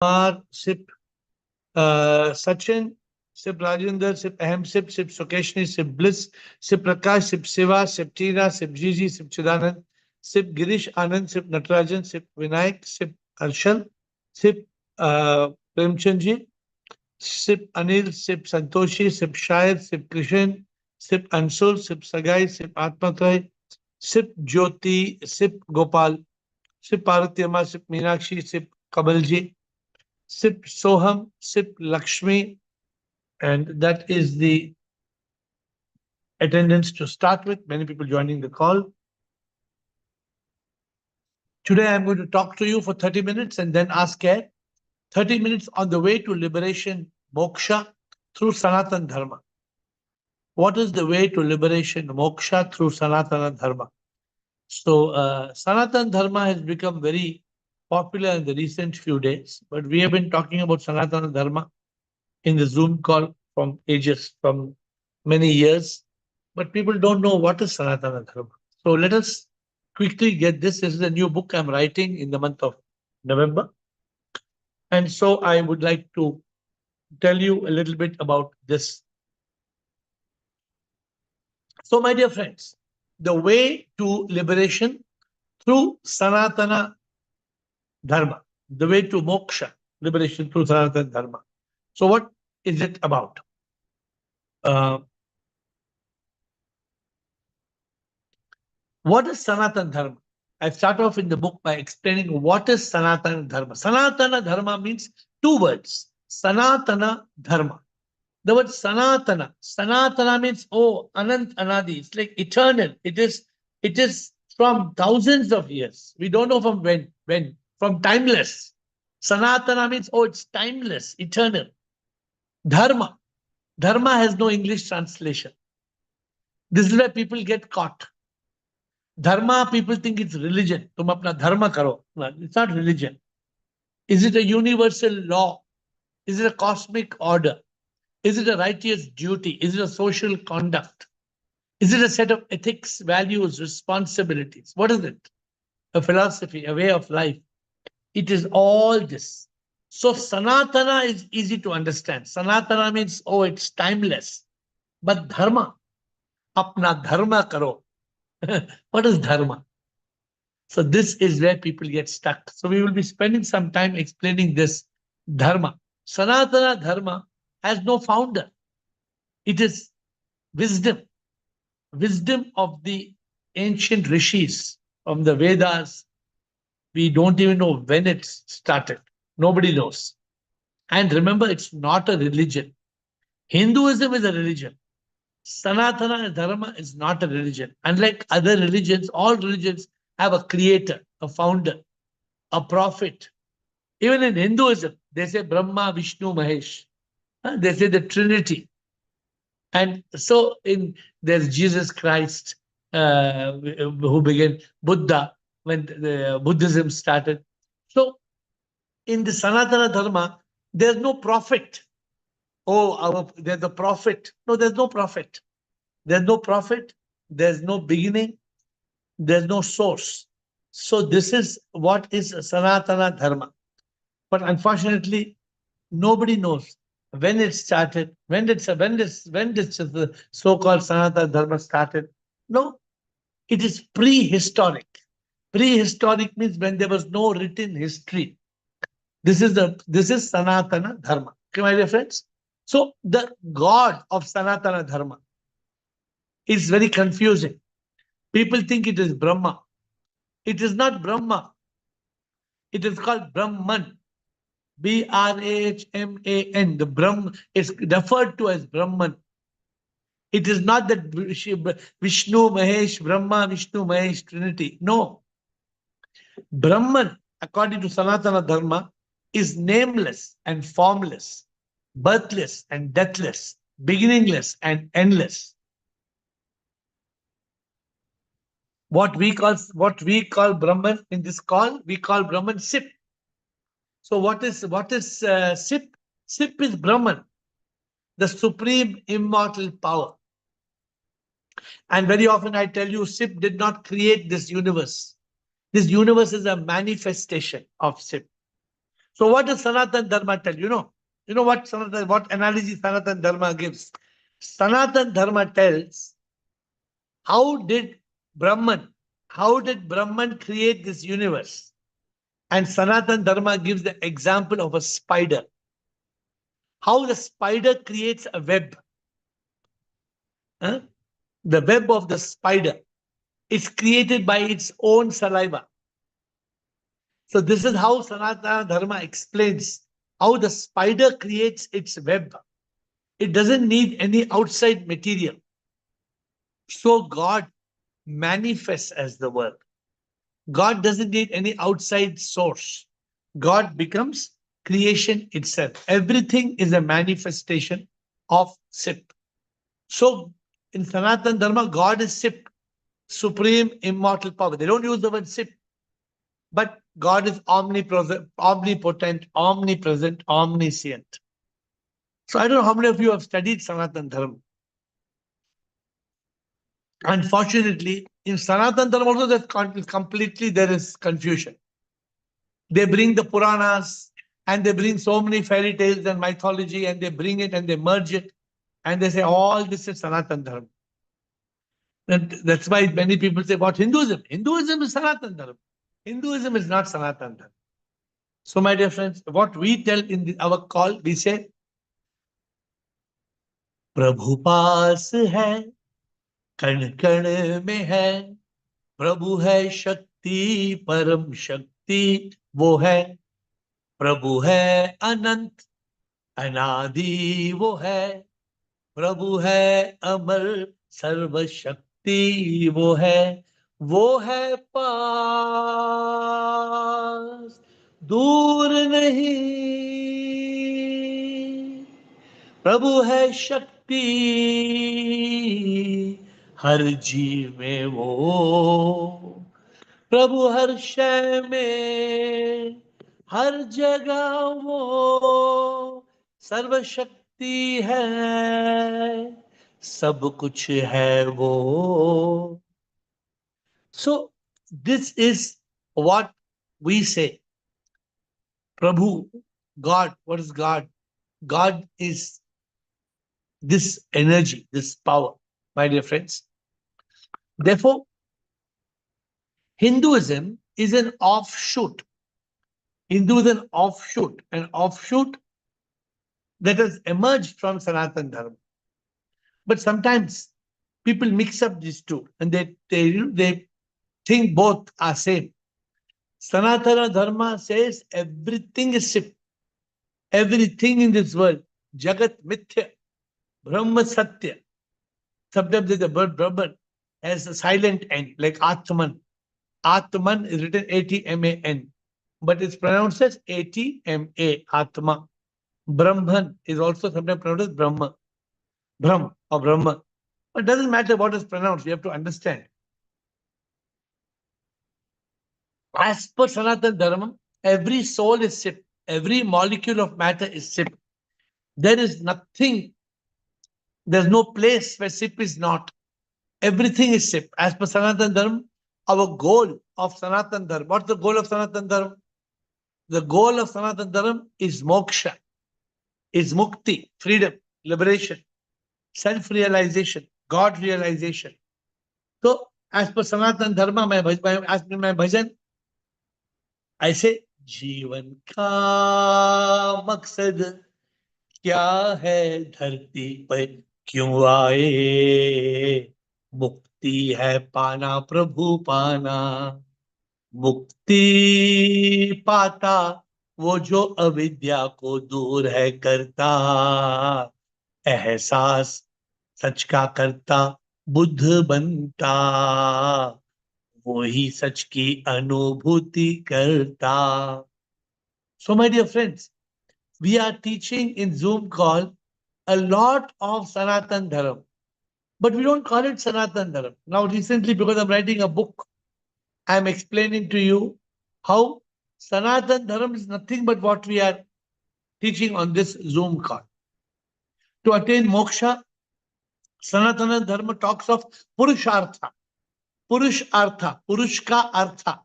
Kumar, Sip Sachin, Sip Rajendra, Sip Ahem, Sip Sukeshni, Sip Bliss, Sip Prakash, Sip Siva, Sip Tina, Sip Gigi, Sip Chidanand, Sip Girish Anand, Sip Natarajan, Sip Vinayak, Sip Arshal, Sip Premchandji, Sip Anil, Sip Santoshi, Sip Shayad, Sip Krishan, Sip Ansul, Sip Sagai, Sip Atmatray, Sip Jyoti, Sip Gopal, Sip Parvatyama, Sip Meenakshi, Sip Kabalji, Sip Soham, Sip Lakshmi, and that is the attendance to start with. Many people joining the call. Today I'm going to talk to you for 30 minutes and then ask AiR. 30 minutes on the way to liberation, moksha, through Sanatana Dharma. What is the way to liberation, moksha, through Sanatana Dharma? So, Sanatana Dharma has become very popular in the recent few days, but we have been talking about Sanatana Dharma in the Zoom call from many years, but people don't know what is Sanatana Dharma. So let us quickly get this. This is a new book I'm writing in the month of November. And so I would like to tell you a little bit about this. So, my dear friends, the way to liberation through Sanatana Dharma, the way to moksha, liberation through Sanatana Dharma. So, what is it about? What is Sanatana Dharma? I start off in the book by explaining what is Sanatana Dharma. Sanatana Dharma means two words. Sanatana Dharma. The word Sanatana. Sanatana means, oh, Anant Anadi. It's like eternal. It is from thousands of years. We don't know from when. From timeless. Sanatana means, oh, it's timeless, eternal. Dharma. Dharma has no English translation. This is where people get caught. Dharma, people think it's religion. Tum apna dharma karo. No, it's not religion. Is it a universal law? Is it a cosmic order? Is it a righteous duty? Is it a social conduct? Is it a set of ethics, values, responsibilities? What is it? A philosophy, a way of life. It is all this. So Sanatana is easy to understand. Sanatana means, oh, it's timeless. But dharma, apna dharma karo. What is dharma? So this is where people get stuck. So we will be spending some time explaining this dharma. Sanatana Dharma has no founder. It is wisdom. Wisdom of the ancient rishis, from the Vedas. We don't even know when it started. Nobody knows. And remember, it's not a religion. Hinduism is a religion. Sanatana Dharma is not a religion. Unlike other religions, all religions have a creator, a founder, a prophet. Even in Hinduism, they say Brahma, Vishnu, Mahesh. They say the Trinity. And so there's Jesus Christ, who began Buddha when the Buddhism started. So in the Sanatana Dharma, there's no prophet. Oh, there's a prophet. No, there's no prophet. There's no prophet. There's no beginning. There's no source. So this is what is Sanatana Dharma. But unfortunately, nobody knows when it started, when did the so-called Sanatana Dharma started. No, it is prehistoric. Prehistoric means when there was no written history. This is Sanatana Dharma. Okay, my dear friends. So the God of Sanatana Dharma is very confusing. People think it is Brahma. It is not Brahma. It is called Brahman. Brahman. The Brahm is referred to as Brahman. It is not that Vishnu, Mahesh, Brahma, Vishnu, Mahesh, Trinity. No. Brahman, according to Sanatana Dharma, is nameless and formless, birthless and deathless, beginningless and endless. What we call Brahman in this call, we call Brahman Sip. So what is Sip? Sip is Brahman, the supreme immortal power. And very often I tell you, Sip did not create this universe. This universe is a manifestation of Sip. So what does Sanatana Dharma tell? You know what analogy Sanatana Dharma gives? Sanatana Dharma tells how did Brahman, how did Brahman create this universe? And Sanatana Dharma gives the example of a spider. How the spider creates a web. Huh? The web of the spider is created by its own saliva. So this is how Sanatana Dharma explains how the spider creates its web. It doesn't need any outside material. So God manifests as the word. God doesn't need any outside source. God becomes creation itself. Everything is a manifestation of Sip. So in Sanatana Dharma, God is Sip, supreme immortal power. They don't use the word Sip, but God is omnipotent, omnipresent, omniscient. So I don't know how many of you have studied Sanatana Dharma. Unfortunately, in Sanatana Dharma also there is confusion. They bring the Puranas and they bring so many fairy tales and mythology and they bring it and they merge it and they say all this is Sanatana Dharma. That's why many people say about Hinduism. Hinduism is Sanatana Dharma. Hinduism is not Sanatana Dharma. So my dear friends, what we tell in our call, we say, प्रभु पास है कण कण में है प्रभु है शक्ति परम शक्ति वो है प्रभु है अनंत अनादि वो है प्रभु है अमर सर्वशक्ति वो है पास दूर नहीं प्रभु है शक्ति हर जीव में वो प्रभु हर शय में हर जगह वो सर्वशक्ति है सब कुछ है वो. So this is what we say. Prabhu, God, what is God? God is this energy, this power, my dear friends. Therefore, Hinduism is an offshoot. Hindu is an offshoot that has emerged from Sanatana Dharma. But sometimes people mix up these two and they think both are same. Sanatana Dharma says everything is Shiv. Everything in this world, Jagat Mithya, Brahma Satya. Sometimes there's the word Brahman as a silent N, like Atman. Atman is written A-T-M-A-N, but it's pronounced as A-T-M-A, Atma. Brahman is also sometimes pronounced as Brahma. Brahm or Brahma. But it doesn't matter what is pronounced, you have to understand. As per Sanatana Dharma, every soul is Sip. Every molecule of matter is Sip. There is nothing, there's no place where Sip is not. Everything is Sip. As per Sanatana Dharma, our goal of Sanatana Dharma, what's the goal of Sanatana Dharma? The goal of Sanatana Dharma is moksha, is mukti, freedom, liberation, self-realization, God realization. So, as per Sanatana Dharma, as per my bhajan, I say, जीवन का मकसद क्या है धरती पर क्यों आए मुक्ति है पाना प्रभु पाना मुक्ति पाता वो जो अविद्या को दूर है करता एहसास सच का करता बुद्ध बनता वो ही सच की अनुभूति करता. So my dear friends, we are teaching in Zoom call a lot of Sanatana Dharma, but we don't call it Sanatana Dharma. Now recently, because I'm writing a book, I'm explaining to you how Sanatana Dharma is nothing but what we are teaching on this Zoom call. To attain moksha, Sanatana Dharma talks of Purushartha. Purush Artha, Purush ka Artha.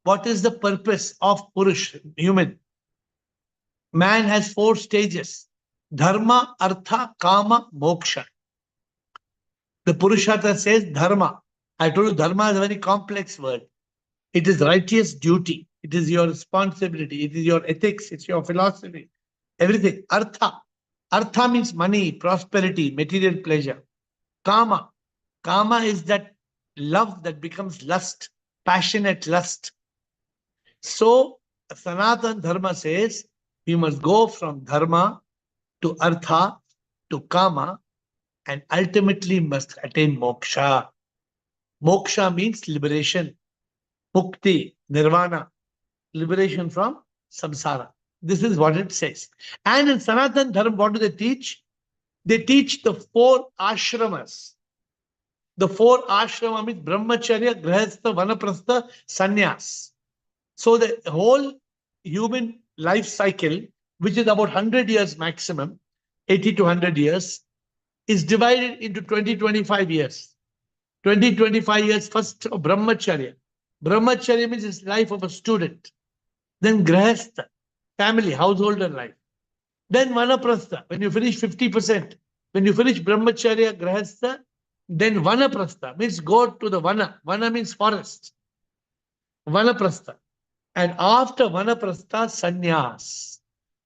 What is the purpose of Purush, human? Man has 4 stages: dharma, artha, kama, moksha. The Purushartha says dharma. I told you dharma is a very complex word. It is righteous duty. It is your responsibility. It is your ethics. It's your philosophy. Everything. Artha. Artha means money, prosperity, material pleasure. Kama. Kama is that love that becomes lust, passionate lust. So, Sanatana Dharma says we must go from dharma to artha to kama and ultimately must attain moksha. Moksha means liberation, mukti, nirvana, liberation from samsara. This is what it says. And in Sanatana Dharma, what do they teach? They teach the 4 ashramas. The 4 ashrama means brahmacharya, grahastha, vanaprastha, sannyas. So the whole human life cycle, which is about 100 years maximum, 80 to 100 years, is divided into 20-25 years. 20-25 years, first of brahmacharya. Brahmacharya means it's life of a student. Then grahastha, family, householder life. Then vanaprastha, when you finish 50%. When you finish brahmacharya, grahastha, then vanaprastha means go to the vana. Vana means forest. Vanaprastha. And after vanaprastha, sannyas.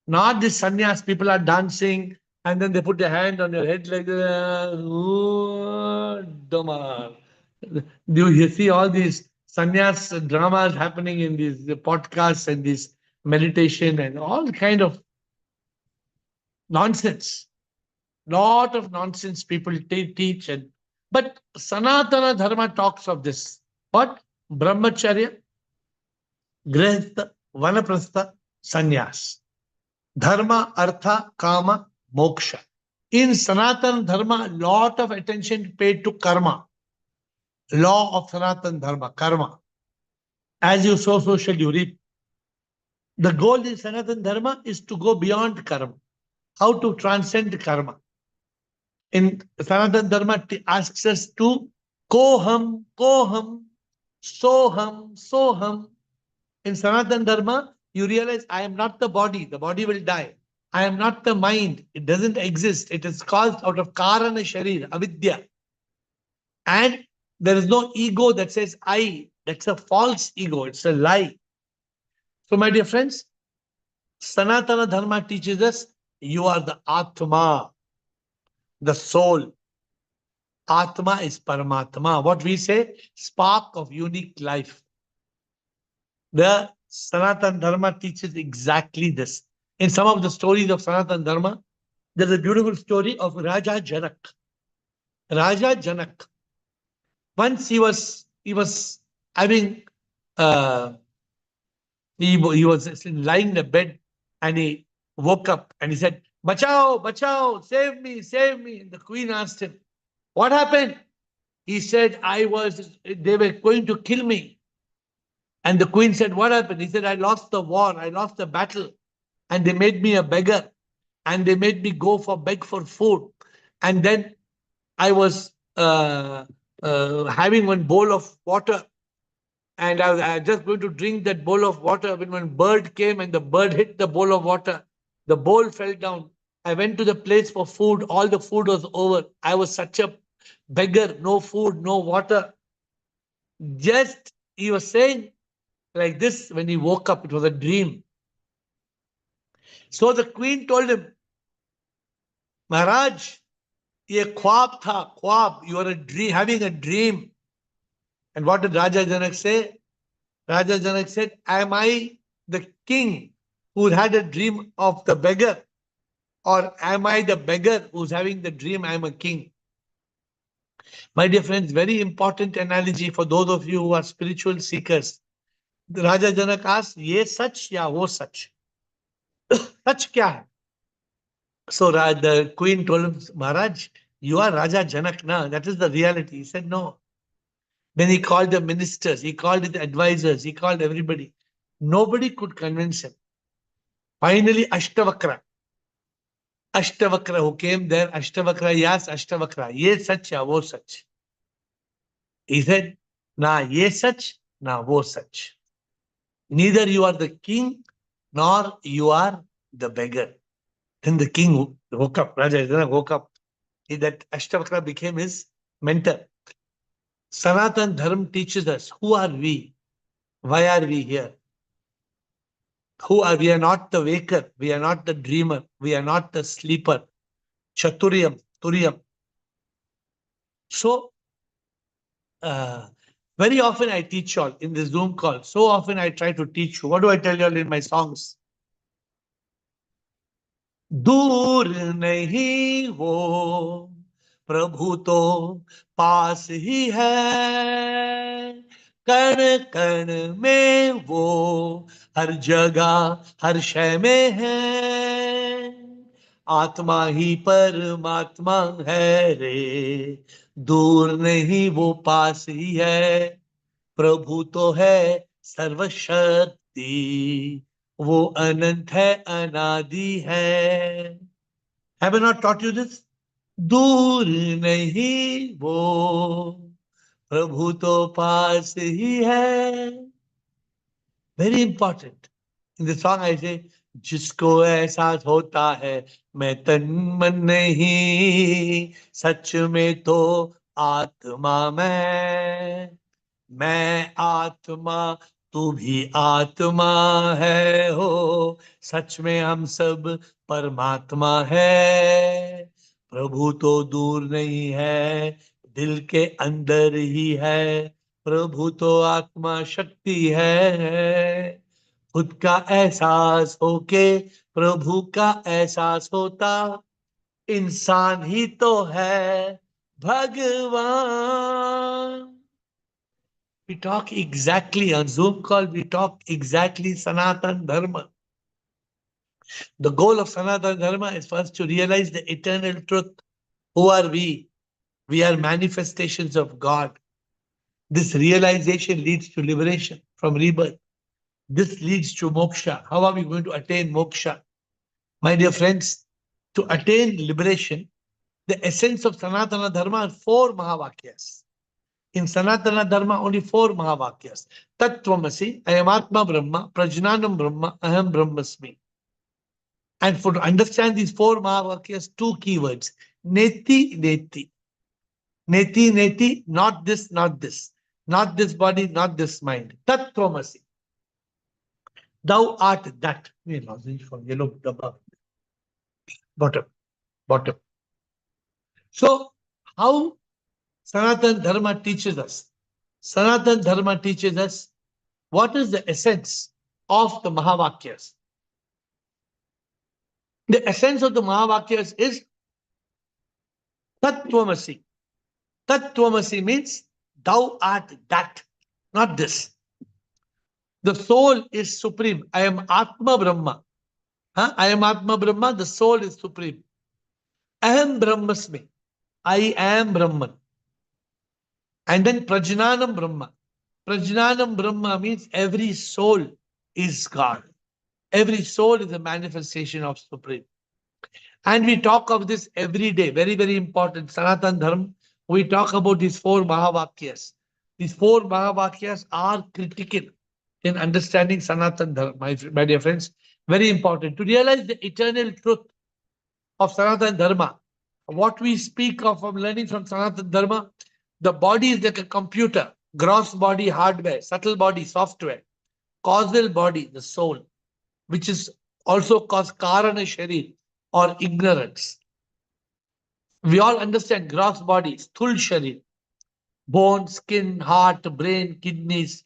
Not the sannyas, people are dancing and then they put their hand on your head like that. Do you see all these sannyas dramas happening in these podcasts and this meditation and all kind of nonsense? Lot of nonsense people teach. But Sanatana Dharma talks of this. What? Brahmacharya, grihastha, vanaprastha, sannyas. Dharma, artha, kama, moksha. In Sanatana Dharma, lot of attention paid to karma. Law of Sanatana Dharma, karma. As you sow, so shall you reap. The goal in Sanatana Dharma is to go beyond karma. How to transcend karma. In Sanatana Dharma asks us to koham, koham, soham, soham. In Sanatana Dharma, you realize I am not the body will die. I am not the mind, it doesn't exist. It is caused out of karana sharir, avidya. And there is no ego that says I. That's a false ego, it's a lie. So, my dear friends, Sanatana Dharma teaches us you are the Atma, the soul. Atma is Paramatma. What we say, spark of unique life. The Sanatana Dharma teaches exactly this. In some of the stories of Sanatana Dharma, there's a beautiful story of Raja Janak. Raja Janak. Once he was having he was lying in a bed and he woke up and he said, "Bachao, bachao, save me, save me." And the queen asked him, "What happened?" He said, they were going to kill me. And the queen said, "What happened?" He said, "I lost the war, I lost the battle, and they made me a beggar, and they made me beg for food. And then I was having one bowl of water, and I was just going to drink that bowl of water when one bird came and the bird hit the bowl of water. The bowl fell down. I went to the place for food. All the food was over. I was such a beggar, no food, no water." Just he was saying like this when he woke up. It was a dream. So the queen told him, "Maharaj, ye khwab tha, khwab. You are having a dream." And what did Raja Janak say? Raja Janak said, "Am I the king who had a dream of the beggar? Or am I the beggar who's having the dream I am a king?" My dear friends, very important analogy for those of you who are spiritual seekers. The Raja Janak asked, "Ye sach ya wo sach?" Sach kya hai? So the queen told him, "Maharaj, you are Raja Janak now. That is the reality." He said, "No." Then he called the ministers, he called the advisors, he called everybody. Nobody could convince him. Finally, Ashtavakra who came there, Ashtavakra, yes, Ashtavakra, ye sach ya wo sach. He said, "Na ye sach, na wo sach. Neither you are the king, nor you are the beggar. Then the king woke up. Raja Yudhishthira woke up. That Ashtavakra became his mentor. Sanatan Dharma teaches us who are we? Why are we here? Who are we? Are not the waker. We are not the dreamer. We are not the sleeper. Chaturyam, Turyam. So, very often I teach y'all in this Zoom call. So often I try to teach you. What do I tell y'all in my songs? दूर नहीं वो प्रभु तो पास ही है कण कण में वो हर जगह हर शय में है आत्मा ही परमात्मा है रे दूर नहीं वो पास ही है प्रभु तो है सर्वशक्ति वो अनंत है अनादि है Have I not taught you this? दूर नहीं वो प्रभु तो पास ही है Very important. In the song I say, जिसको एहसास होता है मैं तन मन नहीं सच में तो आत्मा मैं आत्मा तू भी आत्मा है हो सच में हम सब परमात्मा है प्रभु तो दूर नहीं है दिल के अंदर ही है प्रभु तो आत्मा शक्ति है खुद का एहसास होके प्रभु का एहसास होता इंसान ही तो है भगवान We talk exactly on Zoom call, we talk exactly Sanatana Dharma. The goal of Sanatana Dharma is first to realize the eternal truth. Who are we? We are manifestations of God. This realization leads to liberation from rebirth. This leads to moksha. How are we going to attain moksha? My dear friends, to attain liberation, the essence of Sanatana Dharma are 4 Mahavakyas. In Sanatana Dharma, only 4 Mahavakyas. Tattvamasi, I am Atma Brahma, Prajnanam Brahma, Aham Brahmasmi. And for to understand these 4 Mahavakyas, 2 keywords. Neti, neti. Neti, neti, not this, not this. Not this body, not this mind. Tattvamasi. Thou art that. Yellow bottom, bottom. So, how Sanatana Dharma teaches us? Sanatana Dharma teaches us what is the essence of the Mahavakyas. The essence of the Mahavakyas is Tattvamasi. Tattvamasi means thou art that, not this. The soul is supreme. I am Atma Brahma. I am Atma Brahma, the soul is supreme. Aham Brahmasmi. I am Brahman. And then Prajnanam Brahma. Prajnanam Brahma means every soul is God. Every soul is a manifestation of Supreme. And we talk of this every day. Very, very important. Sanatana Dharma, we talk about these 4 Mahavakyas. These 4 Mahavakyas are critical in understanding Sanatana Dharma, my dear friends. Very important. To realize the eternal truth of Sanatana Dharma, what we speak of from learning from Sanatana Dharma, the body is like a computer, gross body hardware, subtle body software, causal body, the soul, which is also called Karana Sharir or ignorance. We all understand gross body, Sthul Sharir, bone, skin, heart, brain, kidneys,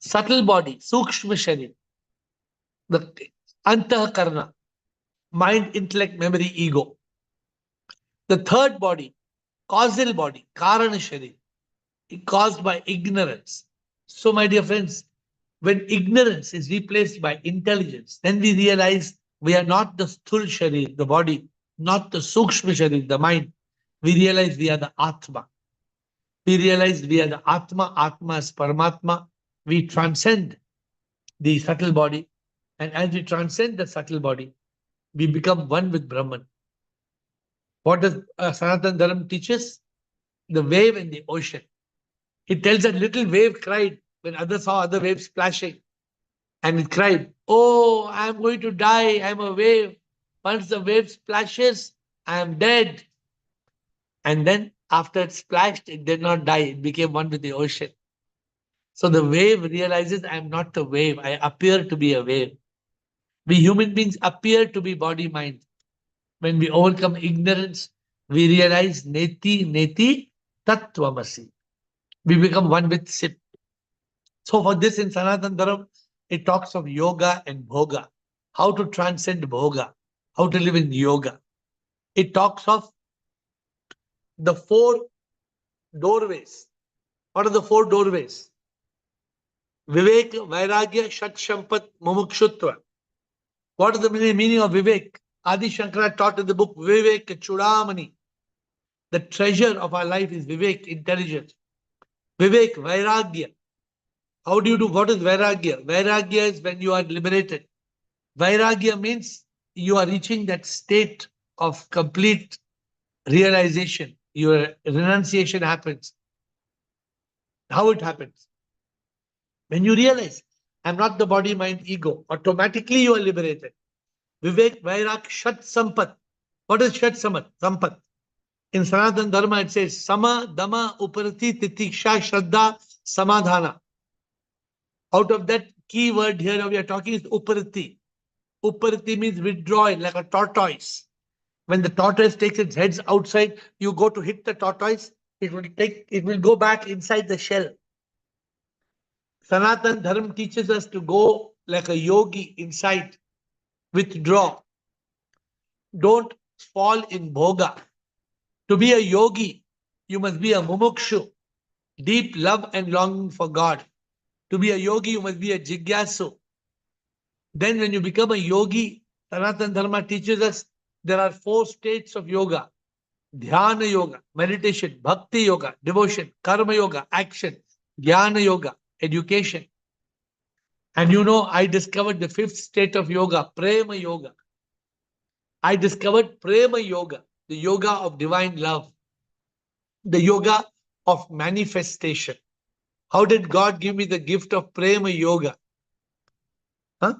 subtle body, Sukshma Sharir, the Antahkarna, mind, intellect, memory, ego. The third body, causal body, Karana Sharir, caused by ignorance. So, my dear friends, when ignorance is replaced by intelligence, then we realize we are not the Sthul Sharir, the body, not the Sukshma Sharir, the mind. We realize we are the Atma. We realize we are the Atma. Atma is Paramatma. We transcend the subtle body. And as we transcend the subtle body, we become one with Brahman. What does Sanatana Dharma teaches? The wave in the ocean. It tells that little wave cried when others saw other waves splashing. And it cried, Oh, I am going to die. I am a wave. Once the wave splashes, I am dead. And then after it splashed, it did not die. It became one with the ocean. So the wave realizes I am not the wave. I appear to be a wave. We human beings appear to be body mind. When we overcome ignorance, we realize neti neti tattvamasi. We become one with Sit. So for this in Sanatana Dharma, it talks of yoga and bhoga, how to transcend bhoga, how to live in yoga. It talks of the four doorways. What are the four doorways? Vivek, Vairagya, Shat Shampat, Mumukshutva. What is the meaning of Vivek? Adi Shankara taught in the book Vivek Chudamani. The treasure of our life is Vivek, intelligence. Vivek, Vairagya. How do you do? What is Vairagya? Vairagya is when you are liberated. Vairagya means you are reaching that state of complete realization. Your renunciation happens. How it happens? When you realize, I'm not the body, mind, ego, automatically you are liberated. Vivek, Vairak, Shat Sampat. What is Shat Sampat? In Sanatana Dharma, it says Sama, Dama, Uparati, Titiksha, Shraddha, Samadhana. Out of that key word here we are talking is Uparati. Uparati means withdrawal, like a tortoise. When the tortoise takes its heads outside, you go to hit the tortoise, it will go back inside the shell. Sanatana Dharma teaches us to go like a yogi inside, withdraw. Don't fall in bhoga. To be a yogi, you must be a mumukshu, deep love and longing for God. To be a yogi, you must be a jigyasu. Then when you become a yogi, Sanatana Dharma teaches us there are four states of yoga. Dhyana yoga, meditation, bhakti yoga, devotion, karma yoga, action, jnana yoga, education. And you know, I discovered the fifth state of yoga, prema yoga. I discovered prema yoga, the yoga of divine love, the yoga of manifestation. How did God give me the gift of prema yoga? Huh?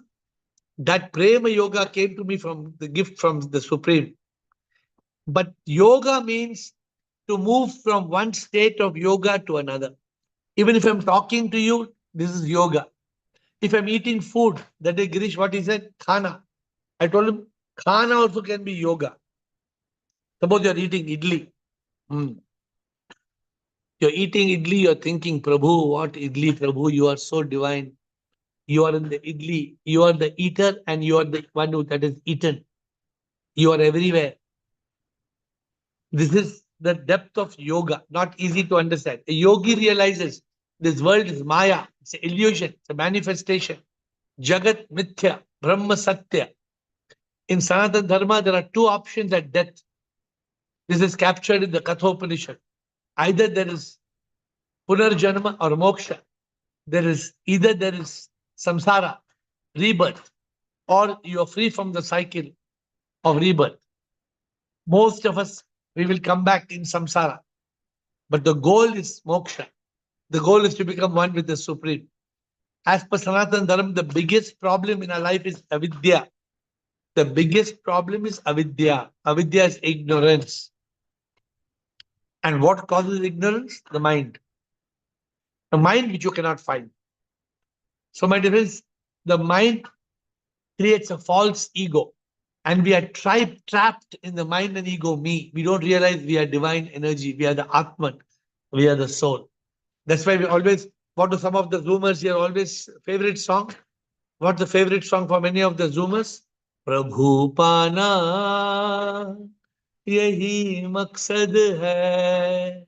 That prema yoga came to me from the gift from the Supreme. But yoga means to move from one state of yoga to another. Even if I'm talking to you, this is yoga. If I'm eating food, that day Girish, what he said? Khana. I told him, khana also can be yoga. Suppose you're eating idli. You're eating idli, you're thinking, Prabhu, what idli, Prabhu, you are so divine. You are in the idli. You are the eater and you are the one who that is eaten. You are everywhere. This is the depth of yoga, not easy to understand. A yogi realizes this world is maya, it's an illusion, it's a manifestation. Jagat mithya, Brahma satya. In Sanatana Dharma, there are two options at death. This is captured in the Kathopanishad. Either there is punarjanma or moksha. There is samsara, rebirth, or you are free from the cycle of rebirth. Most of us, we will come back in samsara. But the goal is moksha. The goal is to become one with the Supreme. As per Sanatana Dharma, the biggest problem in our life is avidya. The biggest problem is avidya. Avidya is ignorance. And what causes ignorance? The mind. The mind which you cannot find. So my dear friends, the mind creates a false ego. And we are trapped in the mind and ego, me. We don't realize we are divine energy. We are the Atman. We are the soul. That's why we always, what do some of the Zoomers here always favorite song? What's the favorite song for many of the Zoomers? Prabhu Pana, yahi maqsad hai,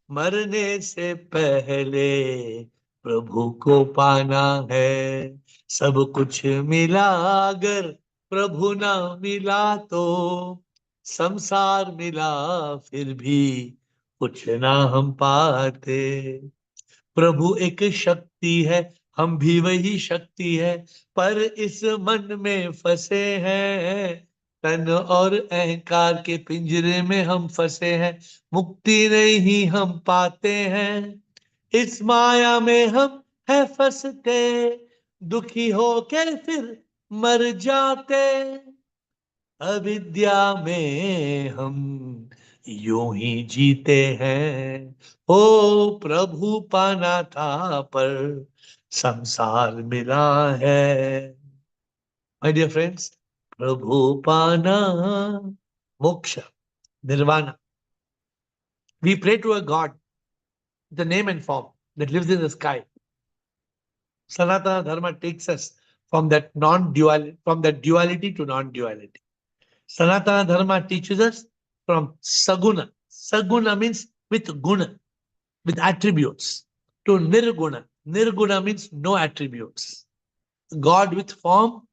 marne se pehle प्रभु को पाना है सब कुछ मिला अगर प्रभु ना मिला तो संसार मिला फिर भी कुछ ना हम पाते प्रभु एक शक्ति है हम भी वही शक्ति है पर इस मन में फंसे हैं तन और अहंकार के पिंजरे में हम फंसे हैं मुक्ति नहीं हम पाते हैं इस माया में हम है फंसते दुखी हो के फिर मर जाते अविद्या में हम यूं ही जीते हैं। ओ प्रभु पाना था पर संसार मिला है। My dear friends, प्रभु पाना moksha, nirvana. We pray to a God, the name and form that lives in the sky. Sanatana Dharma takes us from that duality to non-duality. Sanatana Dharma teaches us from saguna. Saguna means with guna, with attributes, to nirguna. Nirguna means no attributes. God with form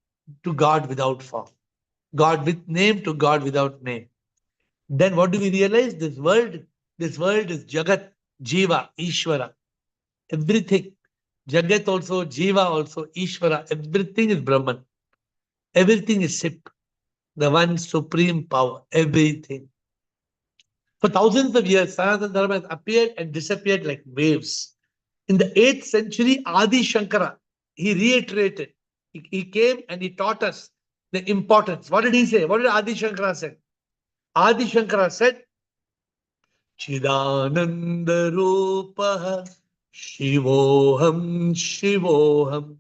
to God without form. God with name to God without name. Then what do we realize? This world is Jagat, Jiva, Ishvara. Everything. Jagat also, Jiva also, Ishvara. Everything is Brahman. Everything is Sip, the one supreme power. Everything. For thousands of years, Sanatana Dharma has appeared and disappeared like waves. In the 8th century, Adi Shankara, he reiterated. He came and he taught us the importance. What did he say? What did Adi Shankara say? Adi Shankara said, Chidananda Rupa Shivoham Shivoham.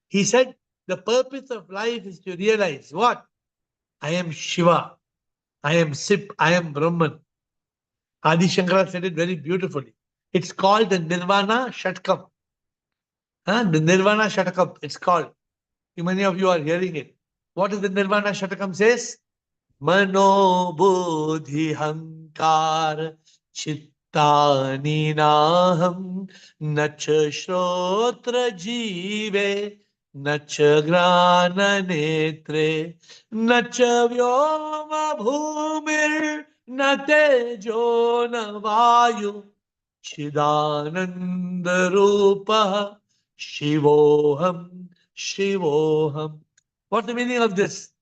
He said, the purpose of life is to realize what? I am Shiva. I am Sip. I am Brahman. Adi Shankara said it very beautifully. It's called the Nirvana Shatkam. The Nirvana Shatakam, it's called. Many of you are hearing it. What is the Nirvana Shatakam says? Mano Buddhi Hankar Chittani Naham Nacha Shrotra Jive Nacha Grana Netre Nacha Vyoma Bhumir Natejo Navayu Chidananda Rupa Shivoham Shivoham. What's the meaning of this?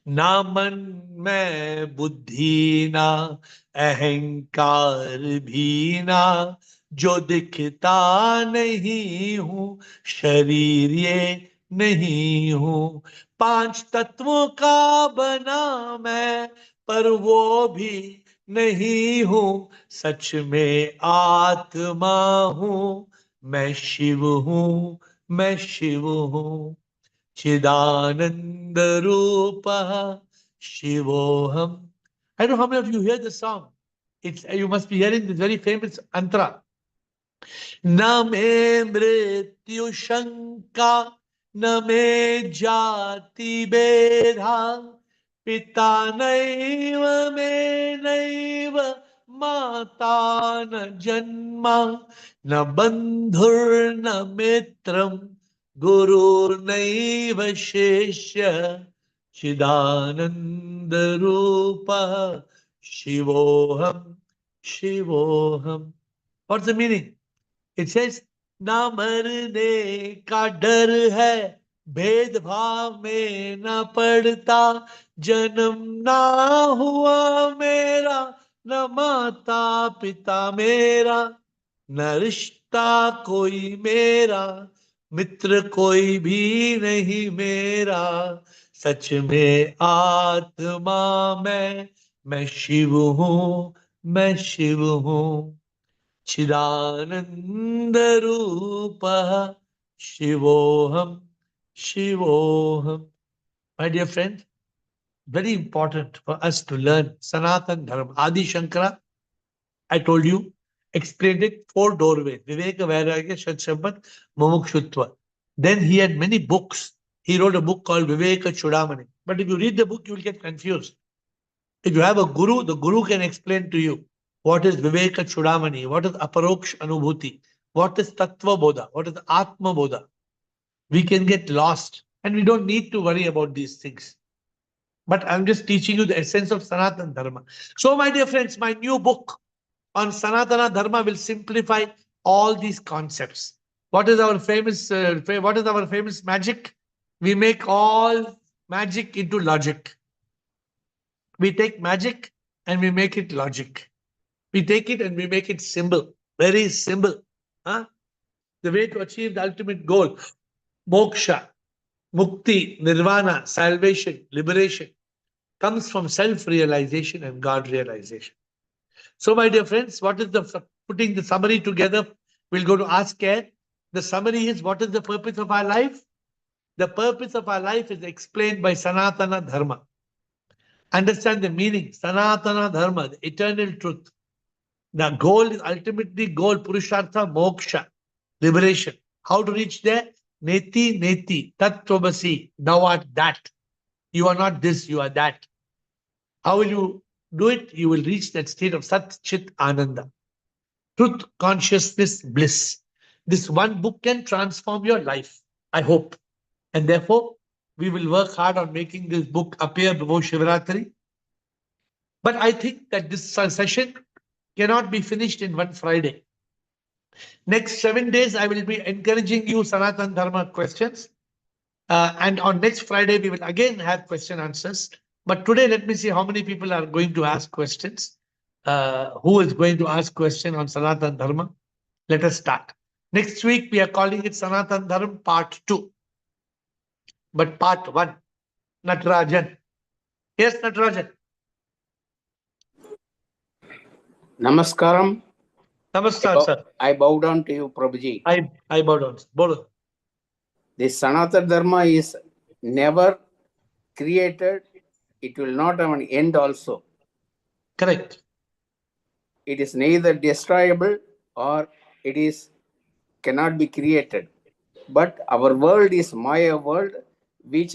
ना मन में बुद्धि ना अहंकार भी ना, जो दिखता नहीं हूं शरीर ये नहीं हूं, 5 तत्वों का बना मैं पर वो भी नहीं हूं, सच में आत्मा हूं, मैं शिव हूं, मैं शिव हूं। Chidananda Rupa Shivoham. I don't know how many of you hear this song. You must be hearing this very famous antra. न मे मृत्यु शंका न मे जाति भेदा पिता नैव मे नैव माता न जन्मा न बंधुर्न मित्रम गुरुर्नैव शिष्य चिदानंद रूप शिवोहम शिवोहम. What's the meaning? It says, ना मरने का डर है, भेदभाव में न पड़ता, जन्म ना हुआ मेरा, न माता पिता मेरा, न रिश्ता कोई मेरा, मित्र कोई भी नहीं मेरा, सच में आत्मा मैं शिव हूं, मैं शिव हूं। चिदानंद रूप शिवोहम शिवोहम. My dear friend, very important for us to learn Sanatana Dharma. Adi Shankara, I told you, explained it 4 doorways. Viveka, Vairagya, Shatshambat, Mumukshutva. Then he had many books. He wrote a book called Viveka Chudamani. But if you read the book, you will get confused. If you have a guru, the guru can explain to you what is Viveka Chudamani, what is Aparoksh Anubhuti, what is Tattva Bodha, what is Atma Bodha. We can get lost and we don't need to worry about these things. But I'm just teaching you the essence of Sanatana Dharma. So, my dear friends, my new book on Sanatana Dharma will simplify all these concepts. What is our famous magic? We make all magic into logic. We take magic and we make it logic. We take it and we make it simple, very simple. The way to achieve the ultimate goal, moksha. mukti, nirvana, salvation, liberation comes from self-realization and God realization. So, my dear friends, what is putting the summary together? We'll go to Ask AiR. The summary is, what is the purpose of our life? The purpose of our life is explained by Sanatana Dharma. Understand the meaning. Sanatana Dharma, the eternal truth. The goal is ultimately Purushartha, Moksha, liberation. How to reach there? Neti, Neti, Tattvamasi. Thou art that. You are not this, you are that. How will you do it? You will reach that state of Sat Chit Ananda. Truth, consciousness, bliss. This one book can transform your life, I hope. And therefore, we will work hard on making this book appear before Shivaratri. But I think that this session cannot be finished in one Friday. Next 7 days, I will be encouraging you Sanatana Dharma questions. And on next Friday, we will again have question answers. But today, let me see how many people are going to ask questions. Who is going to ask question on Sanatana Dharma? Let us start. Next week, we are calling it Sanatana Dharma Part 2. But Part 1, Natarajan. Yes, Natarajan. Namaskaram. Namaskar, sir. I bow down to you, Prabhuji. I bow down. Bolo. This Sanatana Dharma is never created. It will not have an end also. Correct. It is neither destroyable or it is cannot be created. But our world is Maya world, which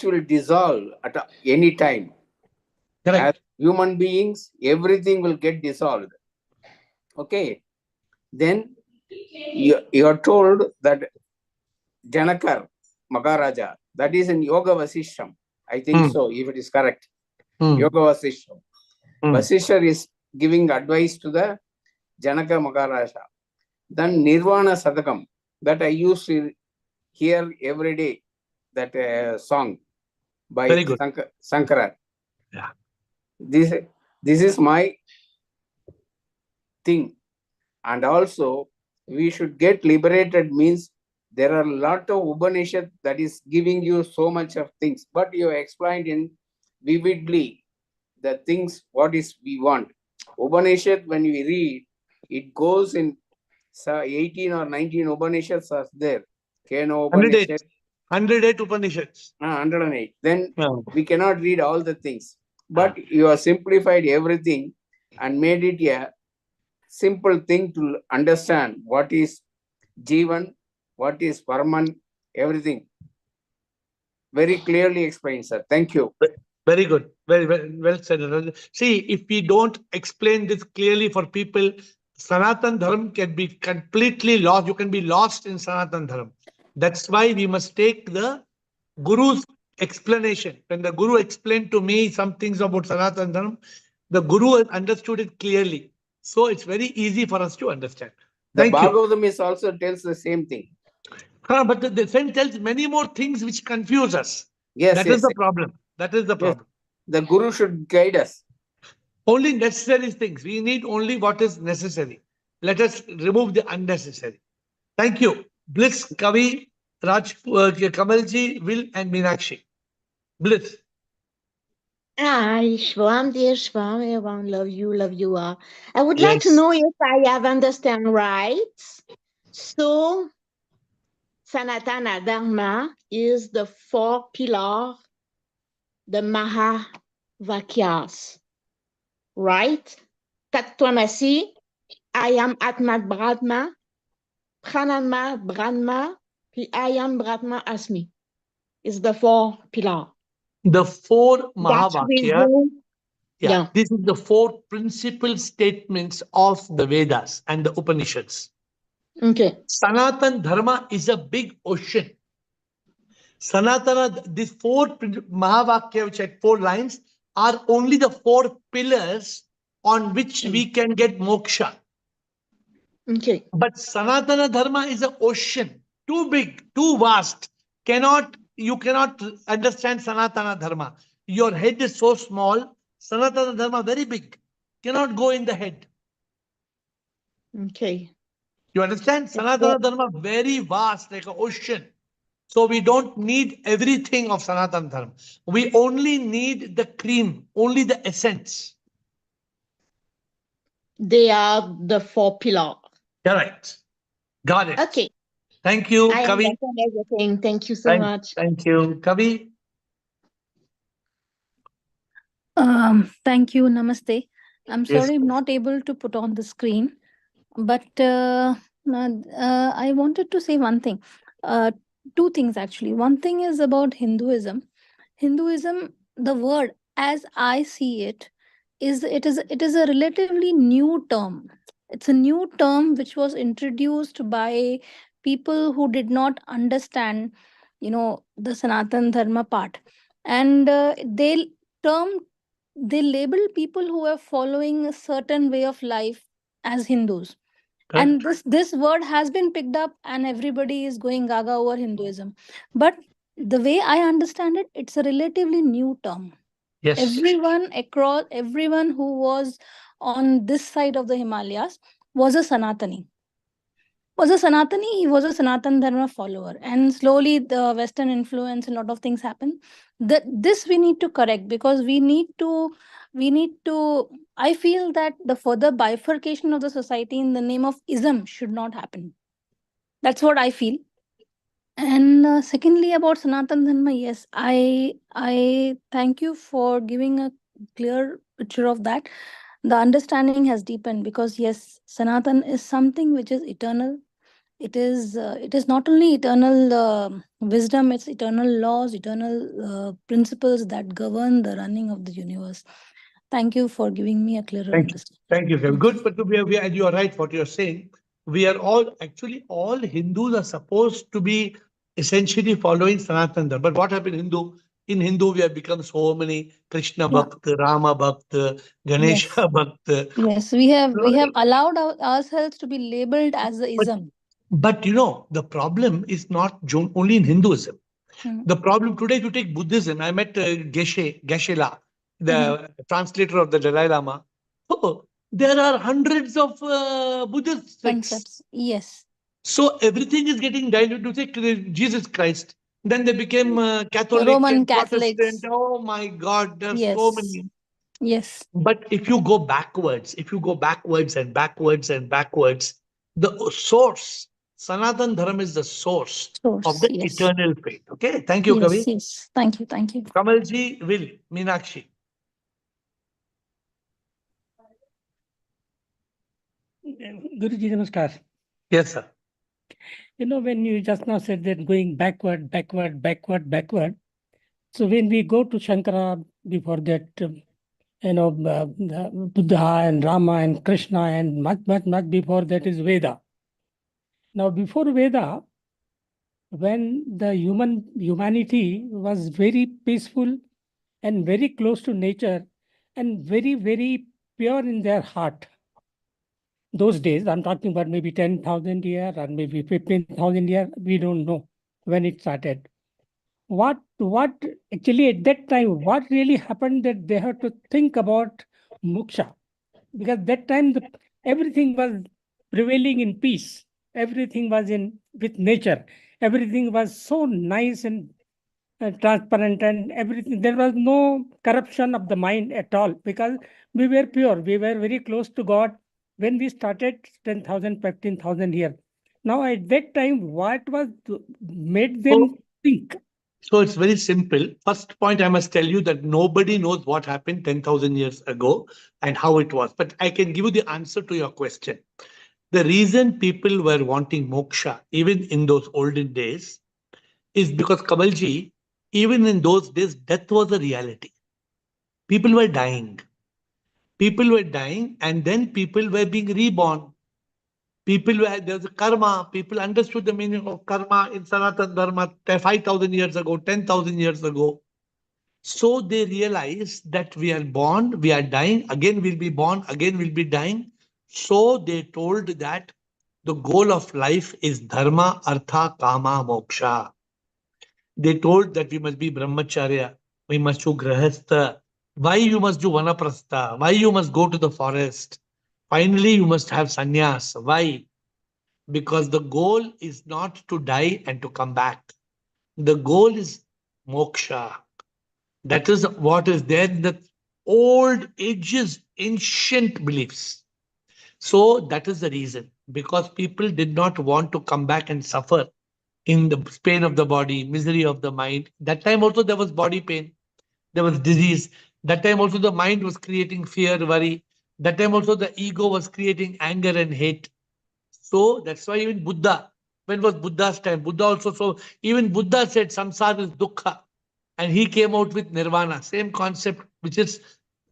will dissolve at any time. Correct. As human beings, everything will get dissolved. Okay. Then you are told that Janakar, Maharaja, that is in Yoga Vasishtam. I think so, if it is correct. Yoga Vasishtam. Vasishta is giving advice to the Janaka Maharaja. Then Nirvana Sadakam, that I used to hear every day, that song by Sankara. Yeah. This is my thing. And also, we should get liberated means there are a lot of Upanishad that is giving you so much of things, but you explained in vividly the things what is we want. Upanishad, when we read, it goes in 18 or 19 Upanishads are there. Keno Upanishad. 108 Upanishads. 108. Then we cannot read all the things. But you have simplified everything and made it a simple thing to understand what is Jivan, what is Paraman, everything. Very clearly explained, sir. Thank you. Very good. Very well said. See, if we don't explain this clearly for people, Sanatana Dharma can be completely lost. You can be lost in Sanatana Dharma. That's why we must take the Guru's explanation. When the Guru explained to me some things about Sanatana Dharma, the Guru understood it clearly. So it's very easy for us to understand. The Bhagavatam also tells the same thing. But the Saint tells many more things which confuse us. Yes, that is the problem. That is the problem. The Guru should guide us. Only necessary things. We need only what is necessary. Let us remove the unnecessary. Thank you. Bliss, Kavi, Kamalji, Will, and Meenakshi. Bliss. Shvam, dear Shvam, everyone love you all. I would like to know if I have understand right. So, Sanatana Dharma is the 4 pillars, the Mahavakyas, right? Tattvamasi, I am Atma Brahma, Pranama Brahma, I am Brahma Asmi. Is the 4 pillars. The 4 Mahavakyas. Yeah. This is the 4 principal statements of the Vedas and the Upanishads. Okay. Sanatana Dharma is a big ocean. Sanatana, these 4 Mahavakya, which had 4 lines, are only the 4 pillars on which we can get moksha. Okay. But Sanatana Dharma is an ocean, too big, too vast. You cannot understand Sanatana Dharma. Your head is so small. Sanatana Dharma very big. Cannot go in the head. Okay. You understand? Sanatana Dharma very vast, like an ocean. So we don't need everything of Sanatana Dharma. We only need the cream, only the essence. They are the four pillars. Correct. Got it. Okay. Thank you, I Kavi. understand everything. Thank you so much. Thank you, Kavi. Thank you. Namaste. I'm Yes. sorry I'm not able to put on the screen, but I wanted to say one thing. Uh, Two things actually. One thing is about Hinduism. Hinduism, the word as I see it, is a relatively new term. It's a new term which was introduced by people who did not understand, the Sanatan Dharma part, and term they label people who are following a certain way of life as Hindus. And Correct. this word has been picked up and everybody is going gaga over Hinduism. But the way I understand it, it's a relatively new term. Yes. Everyone who was on this side of the Himalayas was a Sanatani. He was a Sanatan Dharma follower. And slowly the Western influence, a lot of things happen. This we need to correct, because we need to, I feel that the further bifurcation of the society in the name of ism should not happen. That's what I feel. And secondly, about Sanatan Dharma, yes, I thank you for giving a clear picture of that. The understanding has deepened, because yes, Sanatan is something which is eternal. It is not only eternal wisdom, it's eternal laws, eternal principles that govern the running of the universe. Thank you for giving me a clearer Thank you. understanding. Thank you, Kavi. Good. But and you are right what you're saying. We are all Hindus are supposed to be essentially following Sanatana Dharma. But what happened in Hindu, we have become so many Krishna Yeah. Bhakt, Rama Bhakt, Ganesha Yes. Bhakt. Yes, we have allowed ourselves to be labeled as the But, ism. but the problem is not only in Hinduism. Hmm. The problem today, if you take Buddhism, I met Geshe-la, the translator of the Dalai Lama. Oh, there are hundreds of Buddhist sects. Concepts. Yes. So everything is getting diluted to say Jesus Christ. Then they became Catholic Roman and Catholics. Protestant. Oh my God, there's so Yes. many. Yes. But if you go backwards and backwards and backwards, the source, Sanatan Dharma is the source of Source. the Yes. eternal faith. Okay, thank you, Yes. Kavi. Yes. Thank you. Thank you. Kamalji, Will, Meenakshi. Guruji, namaskar. Yes, sir. When you just now said that going backward. So when we go to Shankara, before that, Buddha and Rama and Krishna and much before that is Veda. Now, before Veda, when the humanity was very peaceful and very close to nature and very, very pure in their heart. Those days, I'm talking about maybe 10,000 years or maybe 15,000 years, we don't know when it started. What actually at that time, what really happened that they had to think about moksha? Because that time everything was prevailing in peace. Everything was with nature. Everything was so nice and transparent and everything. There was no corruption of the mind at all, because we were pure. We were very close to God when we started 10,000, 15,000 years. Now, at that time, what was made them think? So it's very simple. First point, I must tell you that nobody knows what happened 10,000 years ago and how it was. But I can give you the answer to your question. The reason people were wanting moksha, even in those olden days, is because Kamalji, even in those days, death was a reality. People were dying. People were dying, and then people were being reborn. There was a karma. People understood the meaning of karma in Sanatana Dharma 5,000 years ago, 10,000 years ago. So they realized that we are born, we are dying, again we'll be born, again we'll be dying. So they told that the goal of life is dharma, artha, kama, moksha. They told that we must be brahmacharya, we must do grahastha, why you must do vanaprastha, why you must go to the forest. Finally, you must have sannyas. Why? Because the goal is not to die and to come back. The goal is moksha. That is what is there in the old ages, ancient beliefs. So that is the reason, because people did not want to come back and suffer in the pain of the body, misery of the mind. That time also there was body pain, there was disease. That time also the mind was creating fear, worry. That time also the ego was creating anger and hate. So that's why even Buddha, when was Buddha's time? Buddha also, so even Buddha said samsara is dukkha. And he came out with nirvana, same concept, which is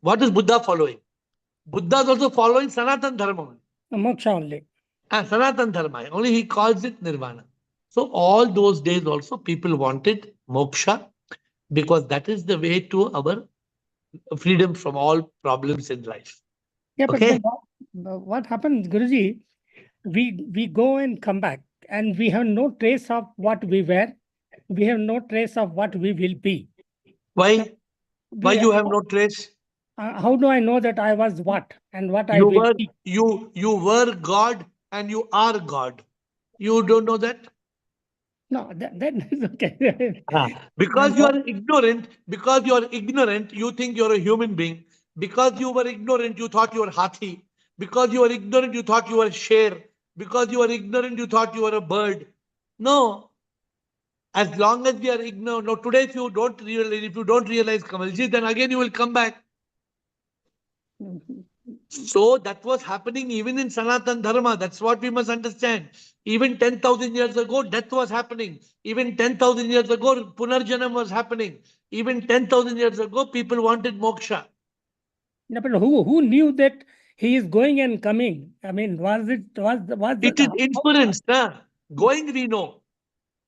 what is Buddha following? Buddha is also following Sanatana Dharma. Moksha only. Sanatana Dharma, only he calls it nirvana. So all those days also people wanted moksha, because that is the way to our freedom from all problems in life. Yeah, Okay. but what happens, Guruji? We go and come back, and we have no trace of what we were. We have no trace of what we will be. Why? Why We, you have no trace? how do I know that I was what and what I You will were be? you were God and you are God. You don't know that? No, that is okay. Because you are ignorant, you think you're a human being. Because you were ignorant, you thought you were hathi. Because you were ignorant, you thought you were share. Because you were ignorant, you thought you were a bird. No. As long as we are ignorant, no, today if you don't realize Kamalji, then again you will come back. So that was happening even in Sanatana Dharma. That's what we must understand. Even 10,000 years ago, death was happening. Even 10,000 years ago, Punarjanam was happening. Even 10,000 years ago, people wanted moksha. No, but who knew that he is going and coming? I mean, was It is inference. Nah? Going, we know.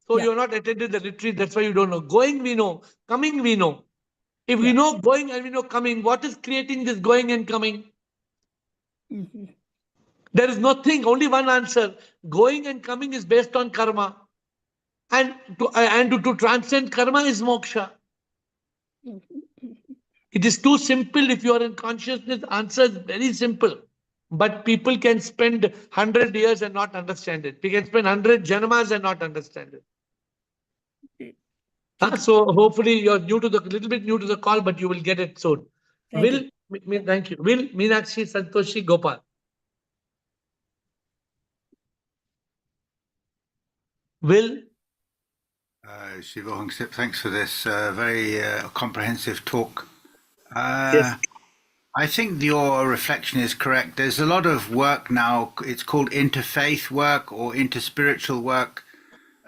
So Yeah. you're not attended the retreat. That's why you don't know. Going, we know. Coming, we know. If we Yeah. know going and we know coming, what is creating this going and coming? Mhm. There is nothing, only one answer. Going and coming is based on karma. And to transcend karma is moksha. It is too simple. If you are in consciousness, answer is very simple. But people can spend 100 years and not understand it. We can spend 100 janmas and not understand it. So hopefully you're little bit new to the call, but you will get it soon. Thank you. Thank you. Will Meenakshi Santoshi Gopal. Will. Shivohang Sip, thanks for this very comprehensive talk. Yes. I think your reflection is correct. There's a lot of work now. It's called interfaith work or interspiritual work,